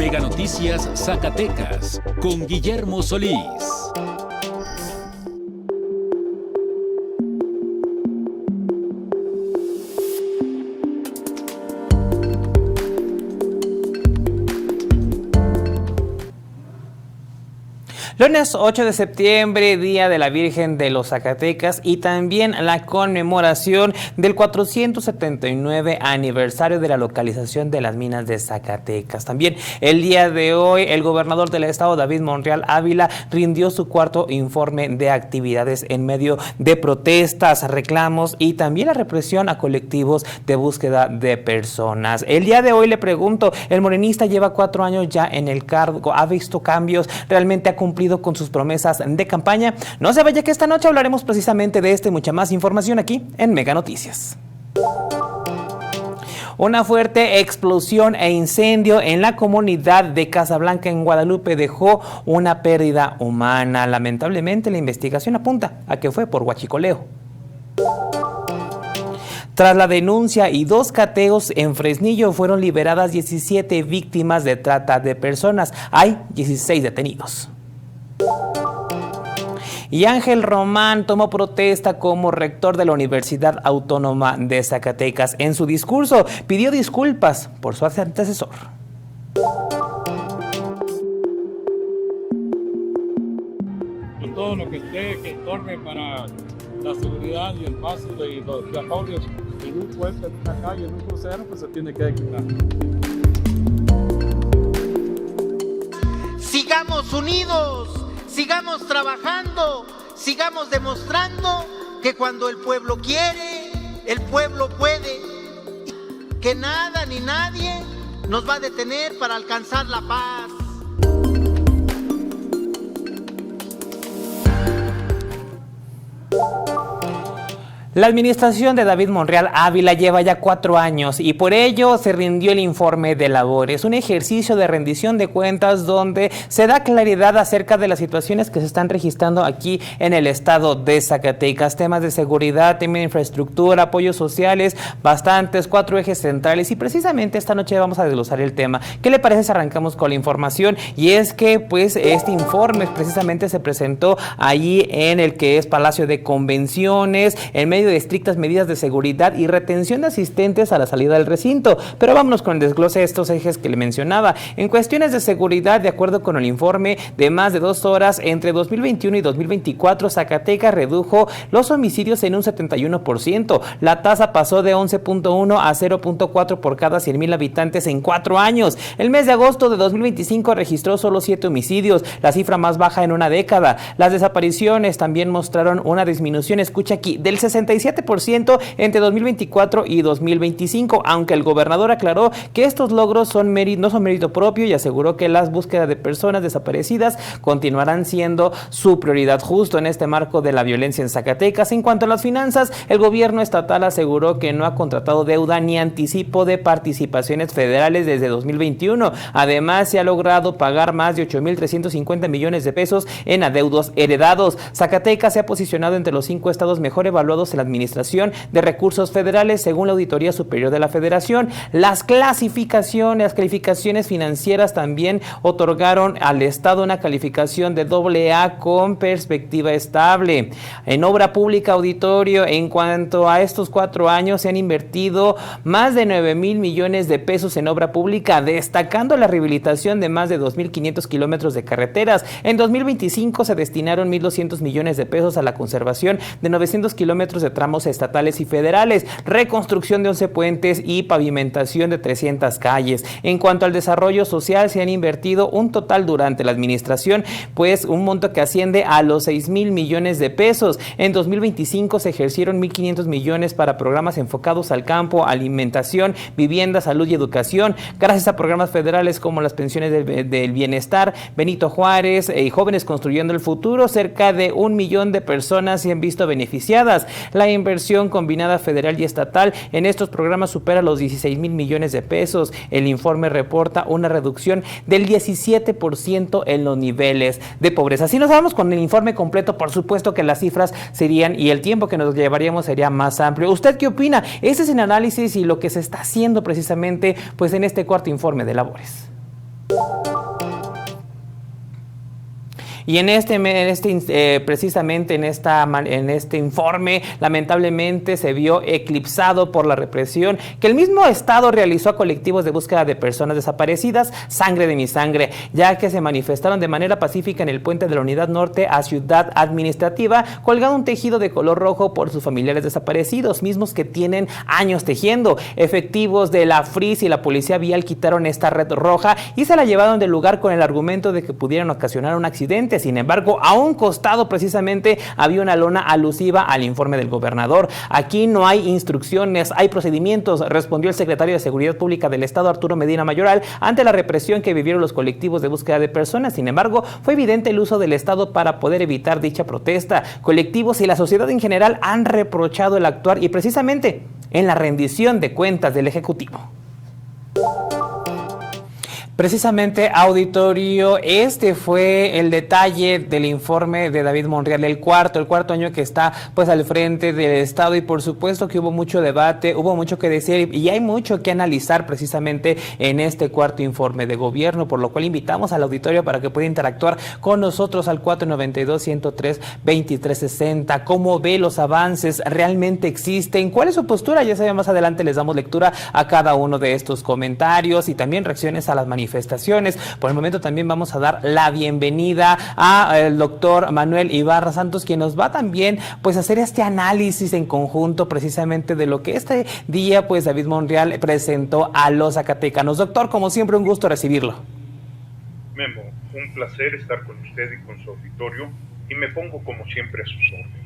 Mega Noticias Zacatecas con Guillermo Solís. Lunes 8 de septiembre, Día de la Virgen de los Zacatecas, y también la conmemoración del 479 aniversario de la localización de las minas de Zacatecas. También el día de hoy, el gobernador del estado, David Monreal Ávila, rindió su cuarto informe de actividades en medio de protestas, reclamos y también la represión a colectivos de búsqueda de personas. El día de hoy le pregunto, el morenista lleva 4 años ya en el cargo, ¿ha visto cambios? ¿Realmente ha cumplido con sus promesas de campaña? No se vaya, que esta noche hablaremos precisamente de esto y mucha más información aquí en Mega Noticias. Una fuerte explosión e incendio en la comunidad de Casablanca en Guadalupe dejó una pérdida humana. Lamentablemente, la investigación apunta a que fue por huachicoleo. Tras la denuncia y 2 cateos en Fresnillo, fueron liberadas 17 víctimas de trata de personas. Hay 16 detenidos. Y Ángel Román tomó protesta como rector de la Universidad Autónoma de Zacatecas. En su discurso pidió disculpas por su antecesor. Todo lo que estorbe para la seguridad y el paso de los viajeros en un puente, en una calle, en un crucero, pues se tiene que quitar. Sigamos unidos, sigamos trabajando, sigamos demostrando que cuando el pueblo quiere, el pueblo puede, que nada ni nadie nos va a detener para alcanzar la paz. La administración de David Monreal Ávila lleva ya 4 años y por ello se rindió el informe de labores, un ejercicio de rendición de cuentas donde se da claridad acerca de las situaciones que se están registrando aquí en el estado de Zacatecas, temas de seguridad, temas de infraestructura, apoyos sociales, bastantes, 4 ejes centrales, y precisamente esta noche vamos a desglosar el tema. ¿Qué le parece si arrancamos con la información? Y es que pues este informe precisamente se presentó allí en el que es Palacio de Convenciones, en medio de estrictas medidas de seguridad y retención de asistentes a la salida del recinto. Pero vámonos con el desglose de estos ejes que le mencionaba. En cuestiones de seguridad, de acuerdo con el informe de más de 2 horas, entre 2021 y 2024, Zacatecas redujo los homicidios en un 71%. La tasa pasó de 11.1 a 0.4 por cada 100,000 habitantes en 4 años. El mes de agosto de 2025 registró solo 7 homicidios, la cifra más baja en una década. Las desapariciones también mostraron una disminución, escucha aquí, del 67% entre 2024 y 2025, aunque el gobernador aclaró que estos logros no son mérito propio y aseguró que las búsquedas de personas desaparecidas continuarán siendo su prioridad justo en este marco de la violencia en Zacatecas. En cuanto a las finanzas, el gobierno estatal aseguró que no ha contratado deuda ni anticipo de participaciones federales desde 2021. Además, se ha logrado pagar más de 8,350 millones de pesos en adeudos heredados. Zacatecas se ha posicionado entre los 5 estados mejor evaluados en la administración de recursos federales según la Auditoría Superior de la Federación. Las calificaciones financieras también otorgaron al estado una calificación de AA con perspectiva estable. En obra pública, auditorio, en cuanto a estos 4 años se han invertido más de 9,000 millones de pesos en obra pública, destacando la rehabilitación de más de 2,500 kilómetros de carreteras. En 2025 se destinaron 1,200 millones de pesos a la conservación de 900 kilómetros de tramos estatales y federales, reconstrucción de 11 puentes y pavimentación de 300 calles. En cuanto al desarrollo social, se han invertido un total durante la administración, pues un monto que asciende a los 6,000 millones de pesos. En 2025 se ejercieron 1,500 millones para programas enfocados al campo, alimentación, vivienda, salud y educación, gracias a programas federales como las pensiones del bienestar, Benito Juárez y Jóvenes Construyendo el Futuro. Cerca de 1 millón de personas se han visto beneficiadas. La inversión combinada federal y estatal en estos programas supera los 16,000 millones de pesos. El informe reporta una reducción del 17% en los niveles de pobreza. Si nos vamos con el informe completo, por supuesto que las cifras serían y el tiempo que nos llevaríamos sería más amplio. ¿Usted qué opina? Este es el análisis y lo que se está haciendo precisamente pues en este cuarto informe de labores. Y precisamente en este informe, lamentablemente se vio eclipsado por la represión que el mismo Estado realizó a colectivos de búsqueda de personas desaparecidas, Sangre de mi Sangre, ya que se manifestaron de manera pacífica en el puente de la Unidad Norte a Ciudad Administrativa, colgando un tejido de color rojo por sus familiares desaparecidos, mismos que tienen años tejiendo. Efectivos de la FRIS y la Policía Vial quitaron esta red roja y se la llevaron del lugar con el argumento de que pudieran ocasionar un accidente. Sin embargo, a un costado precisamente había una lona alusiva al informe del gobernador. Aquí no hay instrucciones, hay procedimientos, respondió el secretario de Seguridad Pública del Estado, Arturo Medina Mayoral, ante la represión que vivieron los colectivos de búsqueda de personas. Sin embargo, fue evidente el uso del Estado para poder evitar dicha protesta. Colectivos y la sociedad en general han reprochado el actuar y precisamente en la rendición de cuentas del Ejecutivo. Precisamente, auditorio, este fue el detalle del informe de David Monreal, el cuarto año que está pues al frente del Estado, y por supuesto que hubo mucho debate, hubo mucho que decir y hay mucho que analizar precisamente en este cuarto informe de gobierno, por lo cual invitamos al auditorio para que pueda interactuar con nosotros al 492-103-2360. ¿Cómo ve los avances? ¿Realmente existen? ¿Cuál es su postura? Ya saben, más adelante les damos lectura a cada uno de estos comentarios y también reacciones a las manifestaciones. Por el momento también vamos a dar la bienvenida al doctor Manuel Ibarra Santos, quien nos va también pues a hacer este análisis en conjunto precisamente de lo que este día pues David Monreal presentó a los zacatecanos. Doctor, como siempre, un gusto recibirlo. Memo, un placer estar con usted y con su auditorio, y me pongo como siempre a sus órdenes.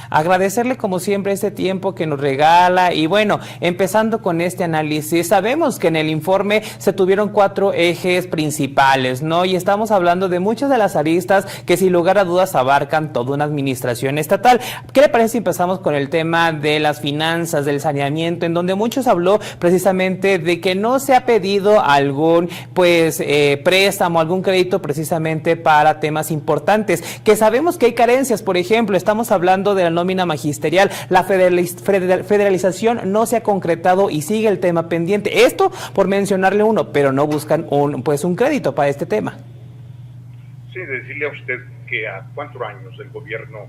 Agradecerle como siempre este tiempo que nos regala y bueno, empezando con este análisis, sabemos que en el informe se tuvieron 4 ejes principales, ¿no? Y estamos hablando de muchas de las aristas que sin lugar a dudas abarcan toda una administración estatal. ¿Qué le parece si empezamos con el tema de las finanzas, del saneamiento, en donde muchos habló precisamente de que no se ha pedido algún préstamo, algún crédito precisamente para temas importantes, que sabemos que hay carencias? Por ejemplo, estamos hablando de la nómina magisterial, la federalización no se ha concretado y sigue el tema pendiente. Esto por mencionarle uno, pero no buscan un crédito para este tema. Sí, decirle a usted que a 4 años del gobierno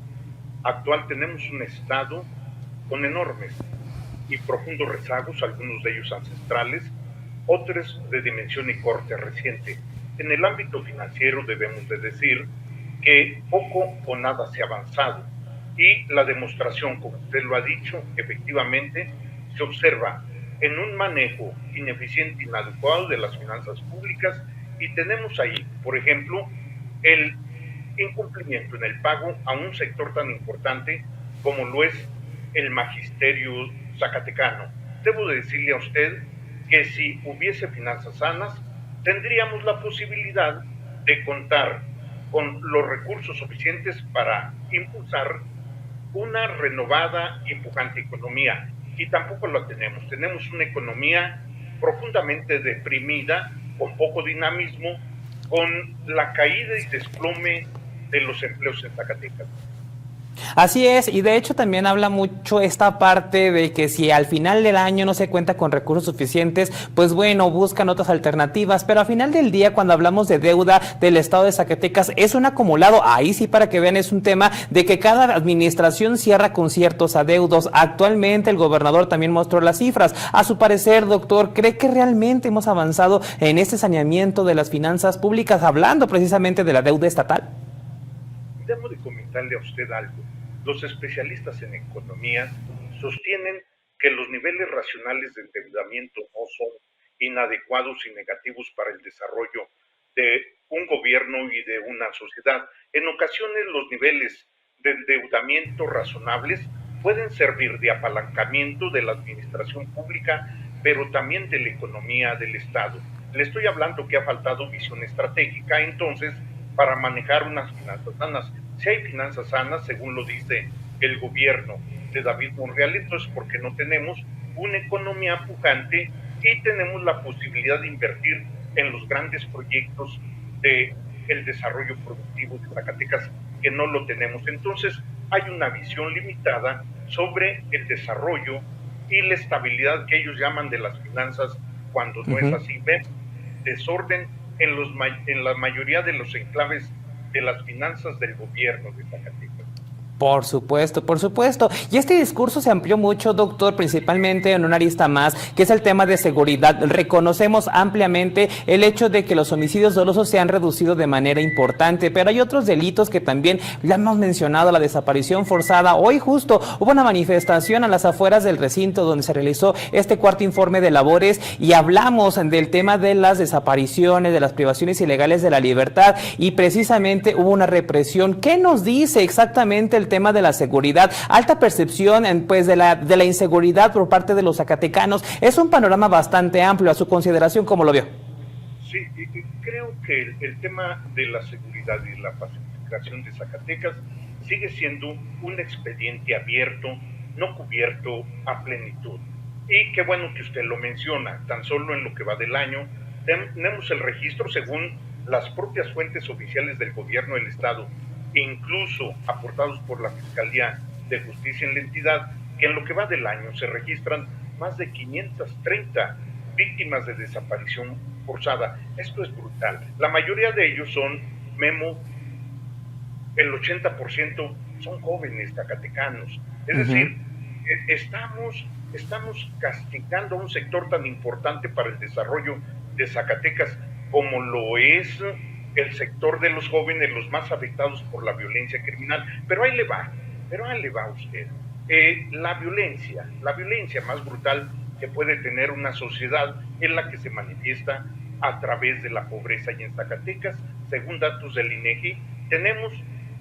actual tenemos un Estado con enormes y profundos rezagos, algunos de ellos ancestrales, otros de dimensión y corte reciente. En el ámbito financiero debemos de decir que poco o nada se ha avanzado. Y la demostración, como usted lo ha dicho, efectivamente se observa en un manejo ineficiente e inadecuado de las finanzas públicas, y tenemos ahí, por ejemplo, el incumplimiento en el pago a un sector tan importante como lo es el magisterio zacatecano. Debo decirle a usted que si hubiese finanzas sanas, tendríamos la posibilidad de contar con los recursos suficientes para impulsar una renovada y pujante economía, y tampoco la tenemos. Tenemos una economía profundamente deprimida, con poco dinamismo, con la caída y desplome de los empleos en Zacatecas. Así es, y de hecho también habla mucho esta parte de que si al final del año no se cuenta con recursos suficientes, pues bueno, buscan otras alternativas, pero al final del día, cuando hablamos de deuda del Estado de Zacatecas, es un acumulado. Ahí sí, para que vean, es un tema de que cada administración cierra con ciertos adeudos. Actualmente el gobernador también mostró las cifras. A su parecer, doctor, ¿cree que realmente hemos avanzado en este saneamiento de las finanzas públicas, hablando precisamente de la deuda estatal? Debo de comentarle a usted algo. Los especialistas en economía sostienen que los niveles racionales de endeudamiento no son inadecuados y negativos para el desarrollo de un gobierno y de una sociedad. En ocasiones los niveles de endeudamiento razonables pueden servir de apalancamiento de la administración pública, pero también de la economía del Estado. Le estoy hablando que ha faltado visión estratégica, entonces, para manejar unas finanzas sanas. Si hay finanzas sanas, según lo dice el gobierno de David Monreal, entonces porque no tenemos una economía pujante y tenemos la posibilidad de invertir en los grandes proyectos del desarrollo productivo de Zacatecas, que no lo tenemos. Entonces hay una visión limitada sobre el desarrollo y la estabilidad que ellos llaman de las finanzas, cuando no es así. Ven desorden en la mayoría de los enclaves de las finanzas del gobierno de Zacatecas. Por supuesto, por supuesto. Y este discurso se amplió mucho, doctor, principalmente en una arista más, que es el tema de seguridad. Reconocemos ampliamente el hecho de que los homicidios dolosos se han reducido de manera importante, pero hay otros delitos que también ya hemos mencionado, la desaparición forzada. Hoy justo hubo una manifestación a las afueras del recinto donde se realizó este cuarto informe de labores y hablamos del tema de las desapariciones, de las privaciones ilegales de la libertad y precisamente hubo una represión. ¿Qué nos dice exactamente el tema de la seguridad? Alta percepción pues de la inseguridad por parte de los zacatecanos. Es un panorama bastante amplio. A su consideración, ¿cómo lo vio? Sí, creo que el tema de la seguridad y la pacificación de Zacatecas sigue siendo un expediente abierto, no cubierto a plenitud. Y qué bueno que usted lo menciona, tan solo en lo que va del año, tenemos el registro según las propias fuentes oficiales del gobierno del Estado, incluso aportados por la Fiscalía de Justicia en la entidad, que en lo que va del año se registran más de 530 víctimas de desaparición forzada. Esto es brutal. La mayoría de ellos son, Memo, el 80% son jóvenes zacatecanos. Es decir, estamos castigando a un sector tan importante para el desarrollo de Zacatecas como lo es el sector de los jóvenes, los más afectados por la violencia criminal. Pero ahí le va usted. La violencia más brutal que puede tener una sociedad es la que se manifiesta a través de la pobreza. Y en Zacatecas, según datos del INEGI, tenemos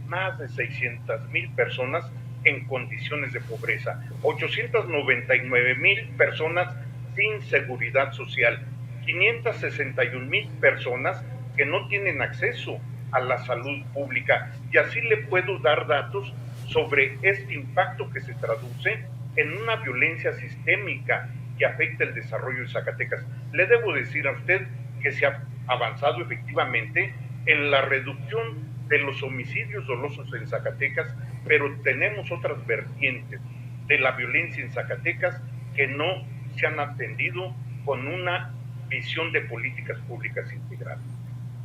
más de 600,000 personas en condiciones de pobreza, 899,000 personas sin seguridad social, 561,000 personas que no tienen acceso a la salud pública. Y así le puedo dar datos sobre este impacto que se traduce en una violencia sistémica que afecta el desarrollo de Zacatecas. Le debo decir a usted que se ha avanzado efectivamente en la reducción de los homicidios dolosos en Zacatecas, pero tenemos otras vertientes de la violencia en Zacatecas que no se han atendido con una visión de políticas públicas integrales.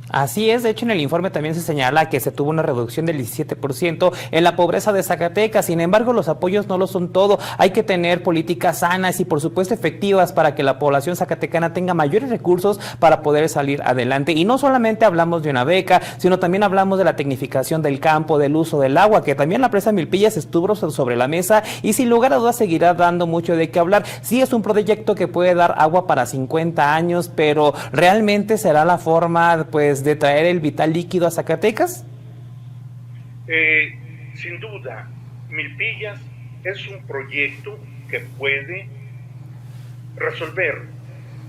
Así es, de hecho en el informe también se señala que se tuvo una reducción del 17% en la pobreza de Zacatecas. Sin embargo, los apoyos no lo son todo. Hay que tener políticas sanas y por supuesto efectivas para que la población zacatecana tenga mayores recursos para poder salir adelante. Y no solamente hablamos de una beca, sino también hablamos de la tecnificación del campo, del uso del agua, que también la presa Milpillas estuvo sobre la mesa y sin lugar a dudas seguirá dando mucho de qué hablar. Sí, es un proyecto que puede dar agua para 50 años, pero ¿realmente será la forma pues de traer el vital líquido a Zacatecas? Sin duda, Milpillas es un proyecto que puede resolver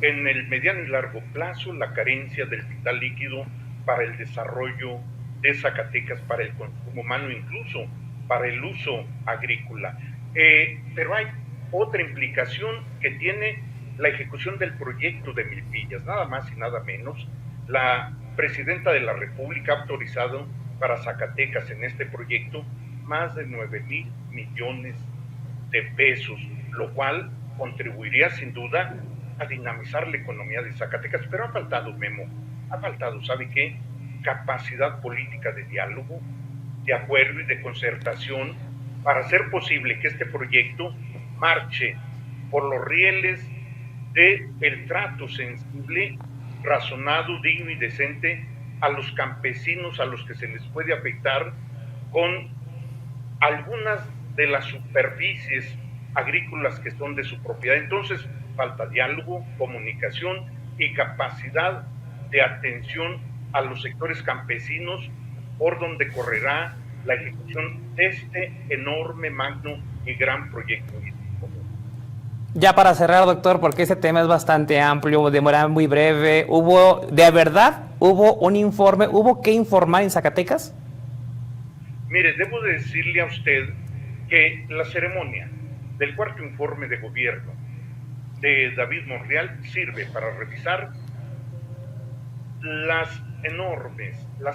en el mediano y largo plazo la carencia del vital líquido para el desarrollo de Zacatecas, para el consumo humano, incluso para el uso agrícola. Pero hay otra implicación que tiene la ejecución del proyecto de Milpillas, nada más y nada menos. La Presidenta de la República ha autorizado para Zacatecas en este proyecto más de 9,000 millones de pesos, lo cual contribuiría sin duda a dinamizar la economía de Zacatecas. Pero ha faltado, Memo, ¿sabe qué? Capacidad política de diálogo, de acuerdo y de concertación para hacer posible que este proyecto marche por los rieles del trato sensible, razonado, digno y decente a los campesinos a los que se les puede afectar con algunas de las superficies agrícolas que son de su propiedad. Entonces, falta diálogo, comunicación y capacidad de atención a los sectores campesinos, por donde correrá la ejecución de este enorme, magno y gran proyecto. Ya para cerrar, doctor, porque ese tema es bastante amplio, de manera muy breve, ¿hubo un informe, hubo que informar en Zacatecas? Mire, debo decirle a usted que la ceremonia del cuarto informe de gobierno de David Monreal sirve para revisar las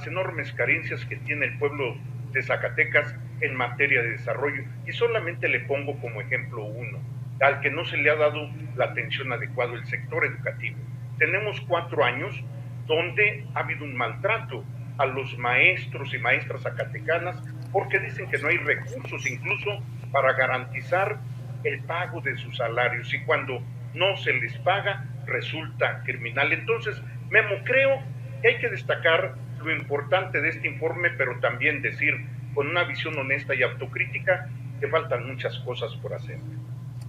enormes carencias que tiene el pueblo de Zacatecas en materia de desarrollo. Y solamente le pongo como ejemplo uno, al que no se le ha dado la atención adecuada, el sector educativo. Tenemos 4 años donde ha habido un maltrato a los maestros y maestras zacatecanas porque dicen que no hay recursos incluso para garantizar el pago de sus salarios, y cuando no se les paga resulta criminal. Entonces, Memo, creo que hay que destacar lo importante de este informe, pero también decir con una visión honesta y autocrítica que faltan muchas cosas por hacer.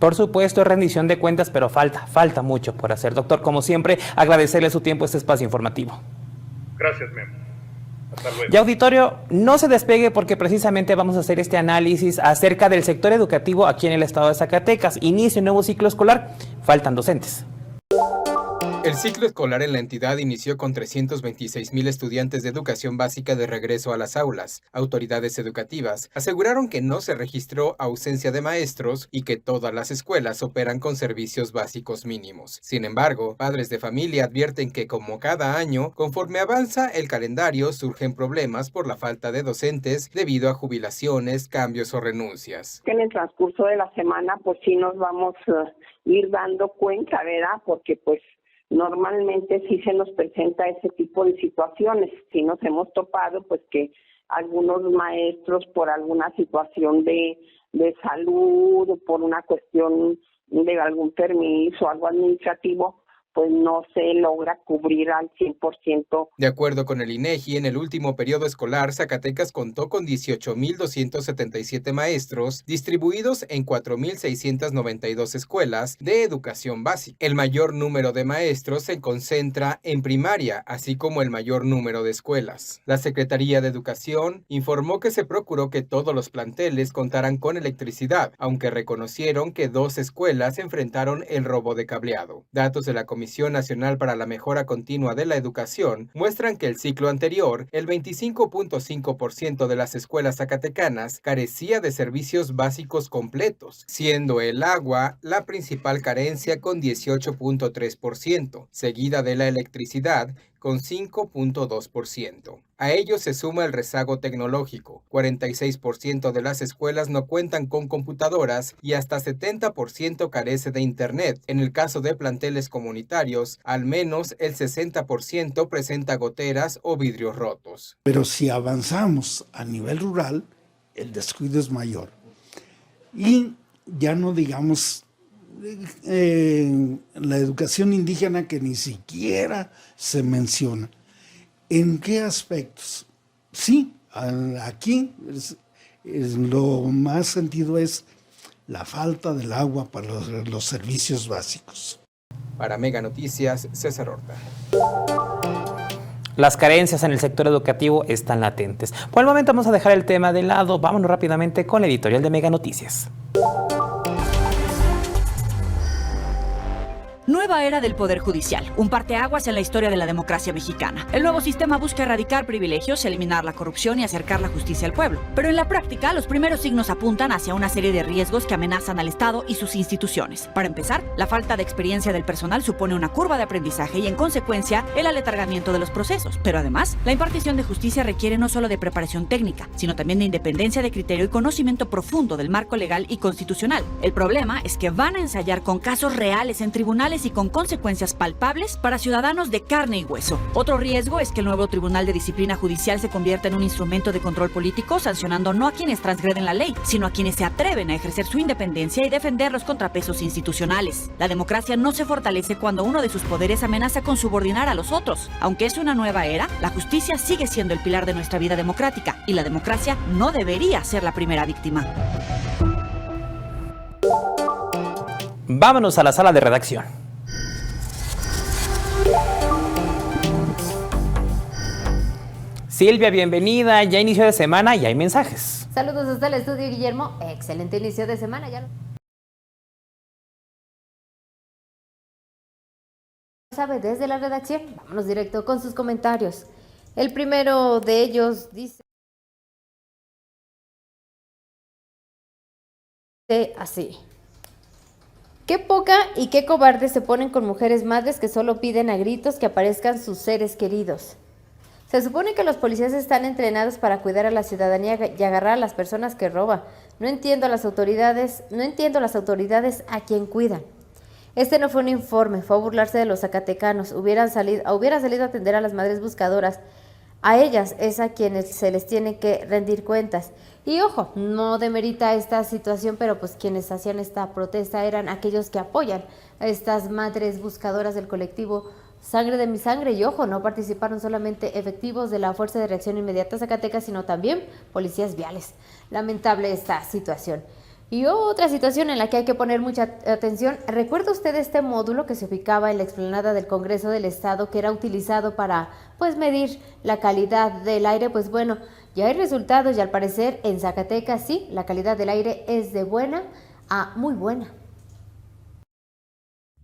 Por supuesto, rendición de cuentas, pero falta mucho por hacer. Doctor, como siempre, agradecerle su tiempo a este espacio informativo. Gracias, Memo. Hasta luego. Y auditorio, no se despegue porque precisamente vamos a hacer este análisis acerca del sector educativo aquí en el estado de Zacatecas. Inicia un nuevo ciclo escolar, faltan docentes. El ciclo escolar en la entidad inició con 326,000 estudiantes de educación básica de regreso a las aulas. Autoridades educativas aseguraron que no se registró ausencia de maestros y que todas las escuelas operan con servicios básicos mínimos. Sin embargo, padres de familia advierten que, como cada año, conforme avanza el calendario, surgen problemas por la falta de docentes debido a jubilaciones, cambios o renuncias. En el transcurso de la semana, pues sí nos vamos a ir dando cuenta, ¿verdad? Porque pues normalmente sí se nos presenta ese tipo de situaciones. Sí nos hemos topado pues que algunos maestros por alguna situación de salud o por una cuestión de algún permiso, algo administrativo, pues no se logra cubrir al 100%. De acuerdo con el INEGI, en el último periodo escolar, Zacatecas contó con 18,277 maestros distribuidos en 4,692 escuelas de educación básica. El mayor número de maestros se concentra en primaria, así como el mayor número de escuelas. La Secretaría de Educación informó que se procuró que todos los planteles contaran con electricidad, aunque reconocieron que 2 escuelas enfrentaron el robo de cableado. Datos de la Comisión Nacional para la Mejora Continua de la Educación muestran que el ciclo anterior, el 25.5% de las escuelas zacatecanas carecía de servicios básicos completos, siendo el agua la principal carencia con 18.3%, seguida de la electricidad con 5.2%. A ello se suma el rezago tecnológico. 46% de las escuelas no cuentan con computadoras y hasta 70% carece de internet. En el caso de planteles comunitarios, al menos el 60% presenta goteras o vidrios rotos. Pero si avanzamos a nivel rural, el descuido es mayor. Y ya no digamos la educación indígena, que ni siquiera se menciona. ¿En qué aspectos? Sí, aquí lo más sentido es la falta del agua para los servicios básicos. Para Mega Noticias, César Horta. Las carencias en el sector educativo están latentes. Por el momento vamos a dejar el tema de lado. Vámonos rápidamente con la editorial de Mega Noticias. Nueva era del Poder Judicial, un parteaguas en la historia de la democracia mexicana. El nuevo sistema busca erradicar privilegios, eliminar la corrupción y acercar la justicia al pueblo. Pero en la práctica, los primeros signos apuntan hacia una serie de riesgos que amenazan al Estado y sus instituciones. Para empezar, la falta de experiencia del personal supone una curva de aprendizaje y, en consecuencia, el aletargamiento de los procesos. Pero además, la impartición de justicia requiere no solo de preparación técnica, sino también de independencia de criterio y conocimiento profundo del marco legal y constitucional. El problema es que van a ensayar con casos reales en tribunales y con consecuencias palpables para ciudadanos de carne y hueso. Otro riesgo es que el nuevo Tribunal de Disciplina Judicial se convierta en un instrumento de control político, sancionando no a quienes transgreden la ley, sino a quienes se atreven a ejercer su independencia y defender los contrapesos institucionales. La democracia no se fortalece cuando uno de sus poderes amenaza con subordinar a los otros. Aunque es una nueva era, la justicia sigue siendo el pilar de nuestra vida democrática y la democracia no debería ser la primera víctima. Vámonos a la sala de redacción. Silvia, bienvenida. Ya inicio de semana y hay mensajes. Saludos desde el estudio, Guillermo. Excelente inicio de semana. Ya lo sabe desde la redacción. Vámonos directo con sus comentarios. El primero de ellos dice así: qué poca y qué cobarde se ponen con mujeres madres que solo piden a gritos que aparezcan sus seres queridos. Se supone que los policías están entrenados para cuidar a la ciudadanía y agarrar a las personas que roban. No entiendo a las autoridades a quien cuidan. Este no fue un informe, fue a burlarse de los zacatecanos. Hubiera salido a atender a las madres buscadoras, A ellas es a quienes se les tiene que rendir cuentas. Y ojo, no demerita esta situación, pero pues quienes hacían esta protesta eran aquellos que apoyan a estas madres buscadoras del colectivo Sangre de mi Sangre. Y ojo, no participaron solamente efectivos de la Fuerza de Reacción Inmediata Zacatecas, sino también policías viales. Lamentable esta situación. Y otra situación en la que hay que poner mucha atención. ¿Recuerda usted este módulo que se ubicaba en la explanada del Congreso del Estado, que era utilizado para pues medir la calidad del aire? Pues bueno, ya hay resultados y al parecer en Zacatecas sí, la calidad del aire es de buena a muy buena.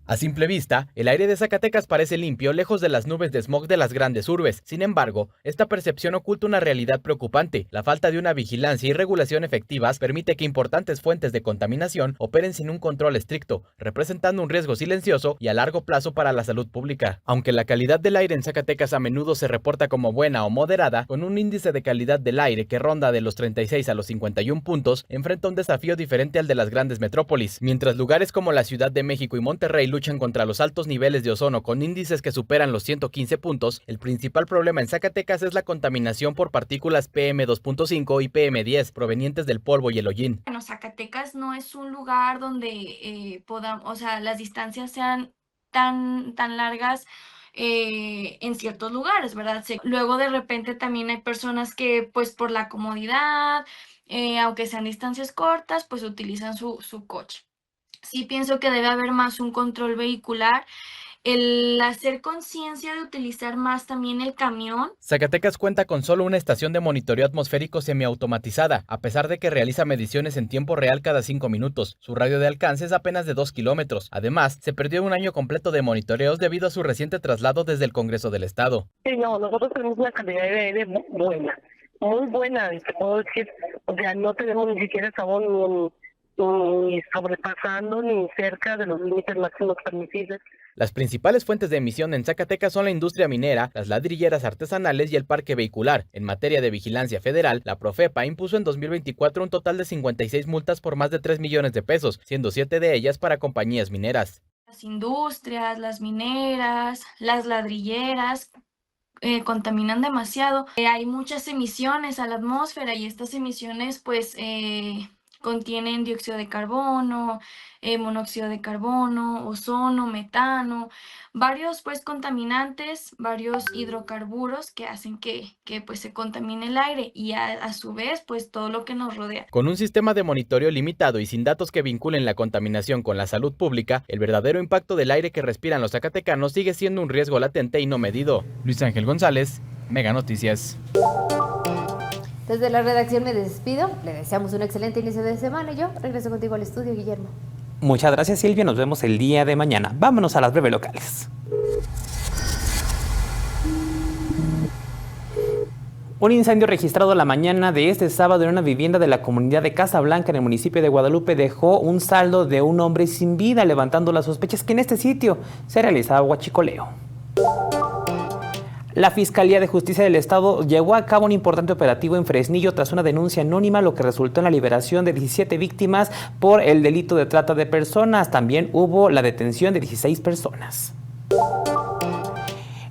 A simple vista, el aire de Zacatecas parece limpio, lejos de las nubes de smog de las grandes urbes. Sin embargo, esta percepción oculta una realidad preocupante. La falta de una vigilancia y regulación efectivas permite que importantes fuentes de contaminación operen sin un control estricto, representando un riesgo silencioso y a largo plazo para la salud pública. Aunque la calidad del aire en Zacatecas a menudo se reporta como buena o moderada, con un índice de calidad del aire que ronda de los 36 a los 51 puntos, enfrenta un desafío diferente al de las grandes metrópolis. Mientras lugares como la Ciudad de México y Monterrey luchan contra los altos niveles de ozono con índices que superan los 115 puntos, el principal problema en Zacatecas es la contaminación por partículas PM2.5 y PM10 provenientes del polvo y el hollín. Bueno, Zacatecas no es un lugar donde las distancias sean tan largas en ciertos lugares, ¿verdad? Luego de repente también hay personas que pues por la comodidad, aunque sean distancias cortas, pues utilizan su coche. Sí pienso que debe haber más un control vehicular, el hacer conciencia de utilizar más también el camión. Zacatecas cuenta con solo una estación de monitoreo atmosférico semiautomatizada, a pesar de que realiza mediciones en tiempo real cada 5 minutos. Su radio de alcance es apenas de 2 kilómetros. Además, se perdió un año completo de monitoreos debido a su reciente traslado desde el Congreso del Estado. Sí, no, nosotros tenemos una calidad de aire muy buena, y te puedo decir, no tenemos ni siquiera sabor ni sobrepasando ni cerca de los límites máximos permitidos. Las principales fuentes de emisión en Zacatecas son la industria minera, las ladrilleras artesanales y el parque vehicular. En materia de vigilancia federal, la Profepa impuso en 2024 un total de 56 multas por más de 3 millones de pesos, siendo 7 de ellas para compañías mineras. Las industrias, las mineras, las ladrilleras contaminan demasiado. Hay muchas emisiones a la atmósfera y estas emisiones pues contienen dióxido de carbono, monóxido de carbono, ozono, metano, varios pues contaminantes, varios hidrocarburos que hacen que pues se contamine el aire y a su vez pues todo lo que nos rodea. Con un sistema de monitoreo limitado y sin datos que vinculen la contaminación con la salud pública, el verdadero impacto del aire que respiran los zacatecanos sigue siendo un riesgo latente y no medido. Luis Ángel González, Mega Noticias. Desde la redacción me despido, le deseamos un excelente inicio de semana y yo regreso contigo al estudio, Guillermo. Muchas gracias, Silvia, nos vemos el día de mañana. Vámonos a las breves locales. Un incendio registrado la mañana de este sábado en una vivienda de la comunidad de Casablanca en el municipio de Guadalupe dejó un saldo de un hombre sin vida, levantando las sospechas que en este sitio se realizaba huachicoleo. La Fiscalía de Justicia del Estado llevó a cabo un importante operativo en Fresnillo tras una denuncia anónima, lo que resultó en la liberación de 17 víctimas por el delito de trata de personas. También hubo la detención de 16 personas.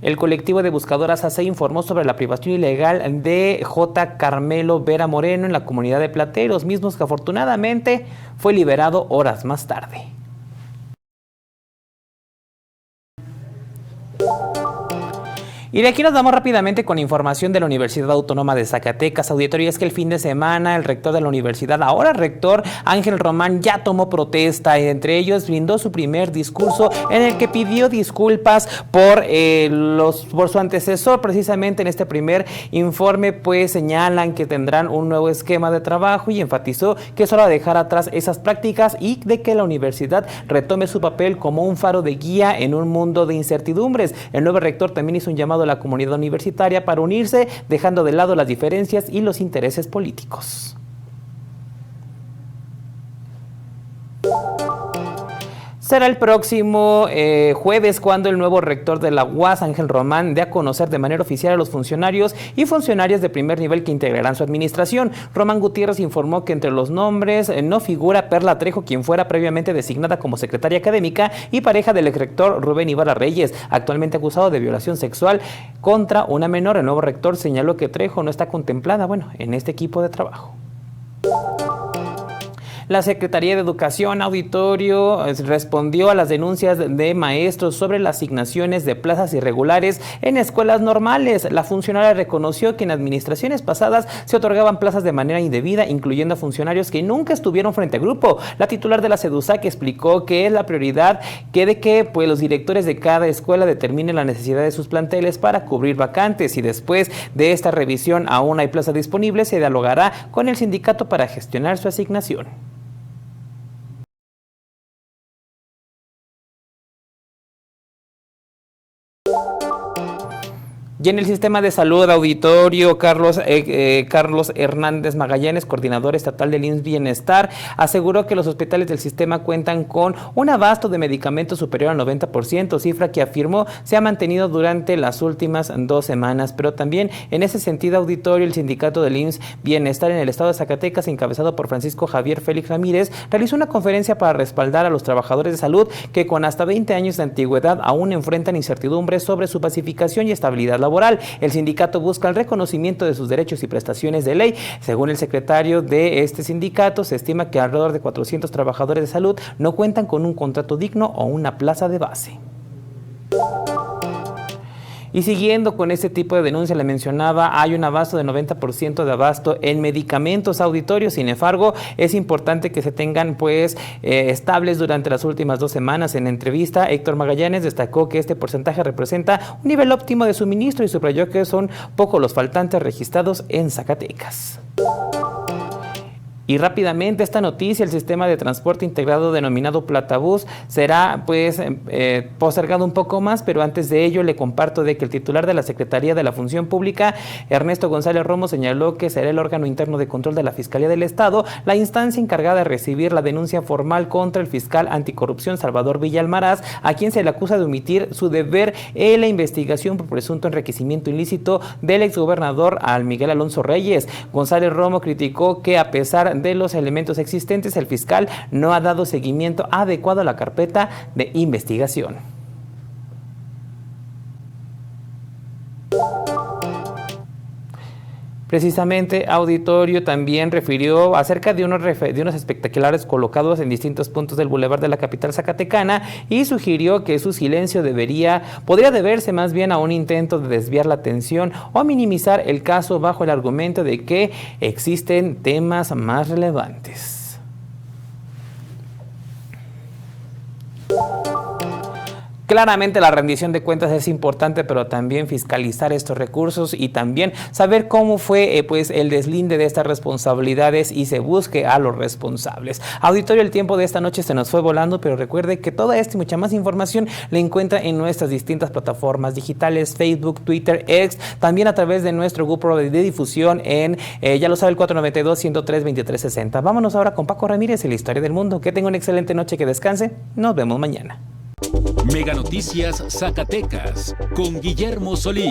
El colectivo de buscadoras AC informó sobre la privación ilegal de J. Carmelo Vera Moreno en la comunidad de Plateros, mismos que afortunadamente fue liberado horas más tarde. Y de aquí nos vamos rápidamente con información de la Universidad Autónoma de Zacatecas. Auditorio, es que el fin de semana el rector de la universidad, ahora rector Ángel Román, ya tomó protesta. Entre ellos brindó su primer discurso en el que pidió disculpas por su antecesor. Precisamente en este primer informe pues señalan que tendrán un nuevo esquema de trabajo y enfatizó que es hora de dejar atrás esas prácticas y de que la universidad retome su papel como un faro de guía en un mundo de incertidumbres. El nuevo rector también hizo un llamado a la comunidad universitaria para unirse, dejando de lado las diferencias y los intereses políticos. Será el próximo jueves cuando el nuevo rector de la UAS, Ángel Román, dé a conocer de manera oficial a los funcionarios y funcionarias de primer nivel que integrarán su administración. Román Gutiérrez informó que entre los nombres no figura Perla Trejo, quien fuera previamente designada como secretaria académica y pareja del exrector Rubén Ibarra Reyes, actualmente acusado de violación sexual contra una menor. El nuevo rector señaló que Trejo no está contemplada, en este equipo de trabajo. La Secretaría de Educación, auditorio, respondió a las denuncias de maestros sobre las asignaciones de plazas irregulares en escuelas normales. La funcionaria reconoció que en administraciones pasadas se otorgaban plazas de manera indebida, incluyendo a funcionarios que nunca estuvieron frente a grupo. La titular de la SEDUSAC explicó que es la prioridad que los directores de cada escuela determinen la necesidad de sus planteles para cubrir vacantes, y después de esta revisión aún hay plaza disponible, se dialogará con el sindicato para gestionar su asignación. Y en el sistema de salud, auditorio, Carlos Hernández Magallanes, coordinador estatal del IMSS Bienestar, aseguró que los hospitales del sistema cuentan con un abasto de medicamentos superior al 90%, cifra que afirmó se ha mantenido durante las últimas 2 semanas. Pero también en ese sentido, auditorio, el sindicato del IMSS Bienestar en el estado de Zacatecas, encabezado por Francisco Javier Félix Ramírez, realizó una conferencia para respaldar a los trabajadores de salud que con hasta 20 años de antigüedad aún enfrentan incertidumbres sobre su pacificación y estabilidad laboral. El sindicato busca el reconocimiento de sus derechos y prestaciones de ley. Según el secretario de este sindicato, se estima que alrededor de 400 trabajadores de salud no cuentan con un contrato digno o una plaza de base. Y siguiendo con este tipo de denuncia, le mencionaba, hay un abasto de 90% de abasto en medicamentos, auditorio. Sin embargo, es importante que se tengan estables durante las últimas 2 semanas. En entrevista, Héctor Magallanes destacó que este porcentaje representa un nivel óptimo de suministro y subrayó que son pocos los faltantes registrados en Zacatecas. Y rápidamente esta noticia, el sistema de transporte integrado denominado Platabús será postergado un poco más, pero antes de ello le comparto de que el titular de la Secretaría de la Función Pública, Ernesto González Romo, señaló que será el órgano interno de control de la Fiscalía del Estado la instancia encargada de recibir la denuncia formal contra el fiscal anticorrupción Salvador Villalmaraz, a quien se le acusa de omitir su deber en la investigación por presunto enriquecimiento ilícito del exgobernador Miguel Alonso Reyes. González Romo criticó que a pesar de los elementos existentes, el fiscal no ha dado seguimiento adecuado a la carpeta de investigación. Precisamente, auditorio también refirió acerca de unos espectaculares colocados en distintos puntos del bulevar de la capital zacatecana y sugirió que su silencio podría deberse más bien a un intento de desviar la atención o minimizar el caso bajo el argumento de que existen temas más relevantes. Claramente la rendición de cuentas es importante, pero también fiscalizar estos recursos y también saber cómo fue el deslinde de estas responsabilidades y se busque a los responsables. Auditorio, el tiempo de esta noche se nos fue volando, pero recuerde que toda esta y mucha más información la encuentra en nuestras distintas plataformas digitales, Facebook, Twitter, X, también a través de nuestro grupo de difusión en, ya lo sabe, el 492-103-2360. Vámonos ahora con Paco Ramírez en la historia del mundo. Que tenga una excelente noche, que descanse. Nos vemos mañana. Mega Noticias Zacatecas con Guillermo Solís.